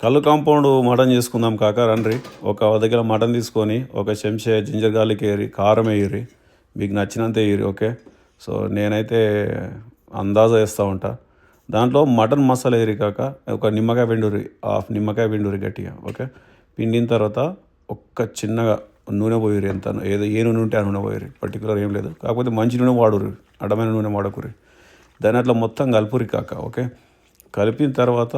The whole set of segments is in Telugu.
కళ్ళు కాంపౌండ్ మటన్ చేసుకుందాం కాక రండ్రి. ఒక దగ్గర మటన్ తీసుకొని ఒక చెంచా జింజర్ గార్లిక్ వేయరి, కారం వేయరి, మీకు నచ్చినంత వేయరి. ఓకే. సో నేనైతే అందాజా వేస్తూ ఉంటా. దాంట్లో మటన్ మసాలా వేయరి కాక ఒక నిమ్మకాయ పిండురి, హాఫ్ నిమ్మకాయ పిండురి గట్టిగా. ఓకే. పిండిన తర్వాత ఒక్క చిన్నగా నూనె పోయిరి. ఎంత ఏ నూనె ఉంటే ఆ నూనె పోయిరి, పర్టికులర్ ఏం లేదు. కాకపోతే మంచి నూనె వాడురి, అడ్డమైన నూనె వాడకురి. దాని అట్లా మొత్తం కలుపురి కాక. ఓకే. కలిపిన తర్వాత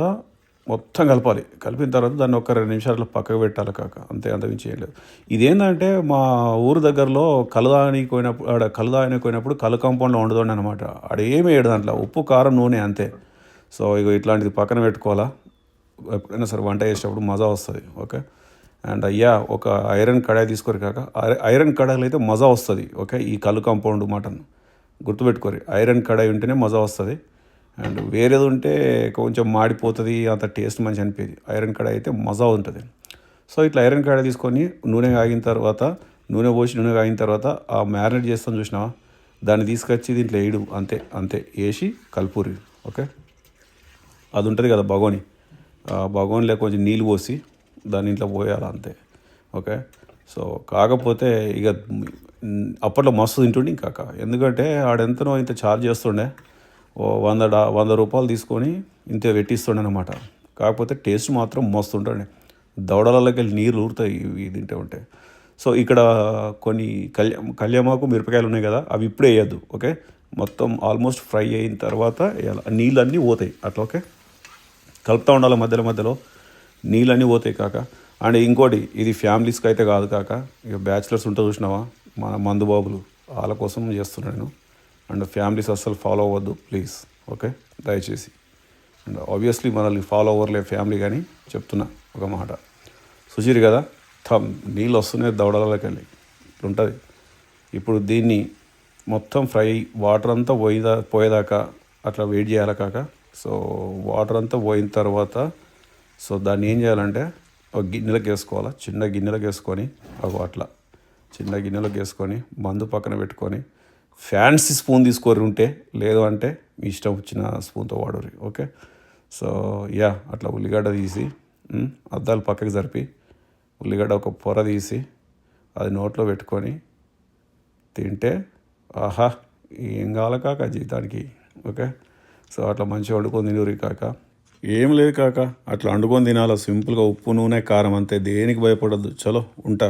మొత్తం కలపాలి. కలిపిన తర్వాత దాన్ని ఒక 2 నిమిషాలు పక్కకు పెట్టాలి కాక. అంతే, అంతమించి ఏం లేదు. ఇదేంటంటే మా ఊరు దగ్గరలో కలుదానికి పోయినప్పుడు, కలుదానికి పోయినప్పుడు కలు కాంపౌండ్లో వండుతుండే అనమాట. ఆడ ఏమి వేయడు, దాంట్లో ఉప్పు కారం నూనె అంతే. సో ఇక ఇట్లాంటిది పక్కన పెట్టుకోవాలా. ఎప్పుడైనా సరే వంట చేసేటప్పుడు మజా వస్తుంది. ఓకే. అండ్ అయ్యా ఒక ఐరన్ కడాయి తీసుకోరు కాక. ఐరన్ కడాయిలో అయితే మజా వస్తుంది. ఓకే. ఈ కలు కాంపౌండ్ మటన్ గుర్తుపెట్టుకోరు, ఐరన్ కడాయి ఉంటేనే మజా వస్తుంది. అండ్ వేరేది ఉంటే కొంచెం మాడిపోతుంది, అంత టేస్ట్ మంచి అనిపించేది. ఐరన్ కడాయి అయితే మజా ఉంటుంది. సో ఇట్లా ఐరన్ కడాయి తీసుకొని నూనె ఆగిన తర్వాత, నూనె పోసి నూనె ఆగిన తర్వాత ఆ మ్యారినేట్ చేస్తాను చూసినావా, దాన్ని తీసుకొచ్చి దీంట్లో వేయడు. అంతే అంతే వేసి కలుపురి. ఓకే. అది ఉంటుంది కదా బగోని, ఆ బగోనిలో కొంచెం నీళ్ళు పోసి దాని ఇంట్లో పోయాలి అంతే. ఓకే. సో కాకపోతే ఇక అప్పట్లో మస్తు తింటుండే ఇంకాక. ఎందుకంటే ఆడెంతనో ఇంత ఛార్జ్ చేస్తుండే. ఓ 100 రూపాయలు తీసుకొని ఇంత పెట్టిస్తుండే అనమాట. కాకపోతే టేస్ట్ మాత్రం మస్తు ఉంటుండే. దవడలకి వెళ్ళి నీళ్ళు ఊరుతాయి ఇవి తింటే ఉంటే. సో ఇక్కడ కొన్ని కళ్యామాకు మిరపకాయలు ఉన్నాయి కదా, అవి ఇప్పుడే వేయద్దు. ఓకే. మొత్తం ఆల్మోస్ట్ ఫ్రై అయిన తర్వాత వేయాలి. నీళ్ళన్నీ పోతాయి అట్లా. ఓకే. కలుపుతూ ఉండాలి మధ్యలో మధ్యలో, నీళ్ళన్నీ పోతాయి కాక. అండ్ ఇంకోటి, ఇది ఫ్యామిలీస్కి అయితే కాదు కాక, ఇక బ్యాచిలర్స్ ఉంటే చూసినావా మన మందుబాబులు, వాళ్ళ కోసం చేస్తున్నాను నేను. అండ్ ఫ్యామిలీస్ అస్సలు ఫాలో అవ్వద్దు ప్లీజ్. ఓకే. దయచేసి. అండ్ ఆబ్వియస్లీ మనల్ని ఫాలో అవ్వర్లే ఫ్యామిలీ, కానీ చెప్తున్నా ఒక మాట. సుచీరు కదా, నీళ్ళు వస్తున్నాయి దవడలకి వెళ్ళి, ఇట్లుంటుంది. ఇప్పుడు దీన్ని మొత్తం ఫ్రై, వాటర్ అంతా పోయేదాకా అట్లా వెయిట్ చేయాలి కాక. సో వాటర్ అంతా పోయిన తర్వాత సో దాన్ని ఏం చేయాలంటే ఒక గిన్నెలకు వేసుకోవాలి. చిన్న గిన్నెలకు వేసుకొని అట్లా చిన్న గిన్నెలకు వేసుకొని మందు పక్కన పెట్టుకొని, ఫ్యాన్సీ స్పూన్ తీసుకోరు ఉంటే, లేదు అంటే మీ ఇష్టం వచ్చిన స్పూన్తో వాడరు. ఓకే. సో యా అట్లా ఉల్లిగడ్డ తీసి అద్దాలు పక్కకి జరిపి, ఉల్లిగడ్డ ఒక పొర తీసి అది నోట్లో పెట్టుకొని తింటే ఆహా ఏం కావాలి కాక జీవితానికి. ఓకే. సో అట్లా మంచిగా వండుకొని తినూరి కాక. ఏం లేదు కాక, అట్లా వండుకొని తినాలి సింపుల్గా, ఉప్పు నూనె కారం అంతే. దేనికి భయపడద్దు. చలో ఉంటా.